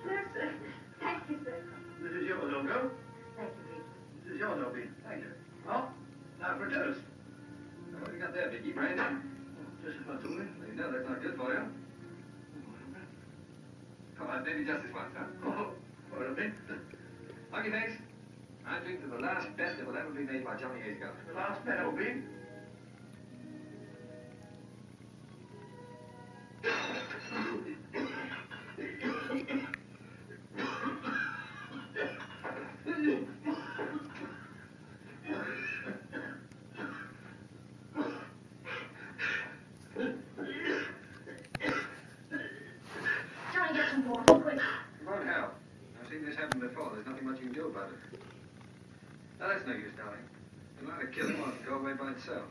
Yes, sir. Thank you, sir. This is yours, old girl. Thank you, Vicky. This is yours, Opie. Thank you. Oh, now for a toast. What have you got there, Vicky? Brandy? Just as much, Opie. You know that's not good for you. Come on, maybe just this once, huh? Oh, what a bit. Monkey face, I drink to the last bet that will ever be made by Johnny Hayscott. The last bet, Opie. Johnny, get some water, quick. It won't help. I've seen this happen before. There's nothing much you can do about it. Now, that's no use, darling. You'll either kill him or it'll go away by itself.